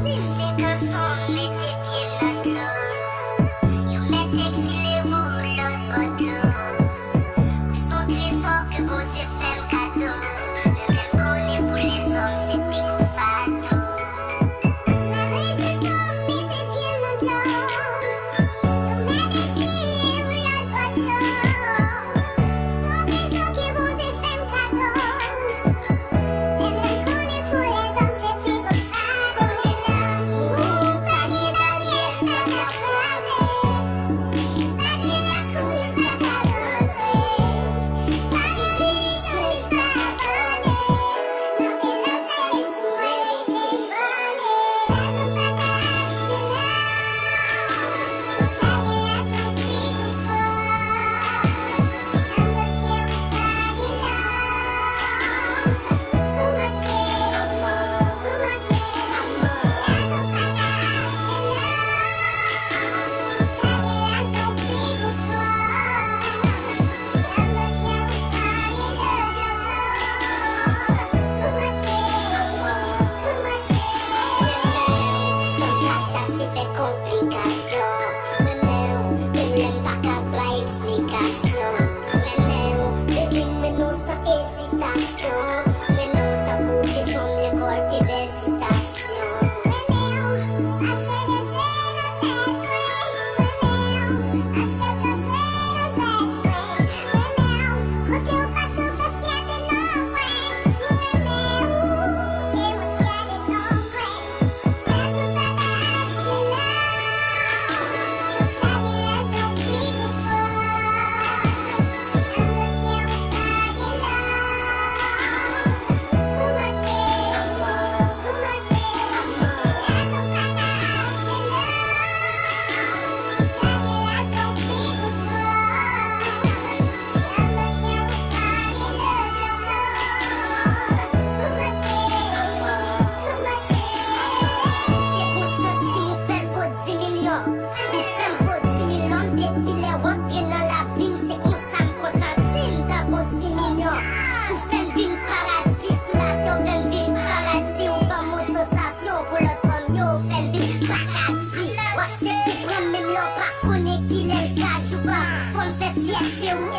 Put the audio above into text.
Tu sais qu'un son met tes pieds notre l'eau. Yo met exilé ou l'autre botte l'eau. Ou son trésor que bon Dieu fait un cadeau. Le blême connaît pour les hommes, c'est pique ou fato. Ma vraie c'est comme met tes pieds notre l'eau. Yo met exilé ou l'autre botte l'eau. Son trésor que bon Dieu fait un cadeau. Le blême connaît pour les hommes, c'est pique ou fato. Chercher fait complication. Mais même pas qu'à pas explication. Mais mais non sans hésitation. Mais non t'as coupé son école et d'hésitation. Assez de Fon fè fierté ou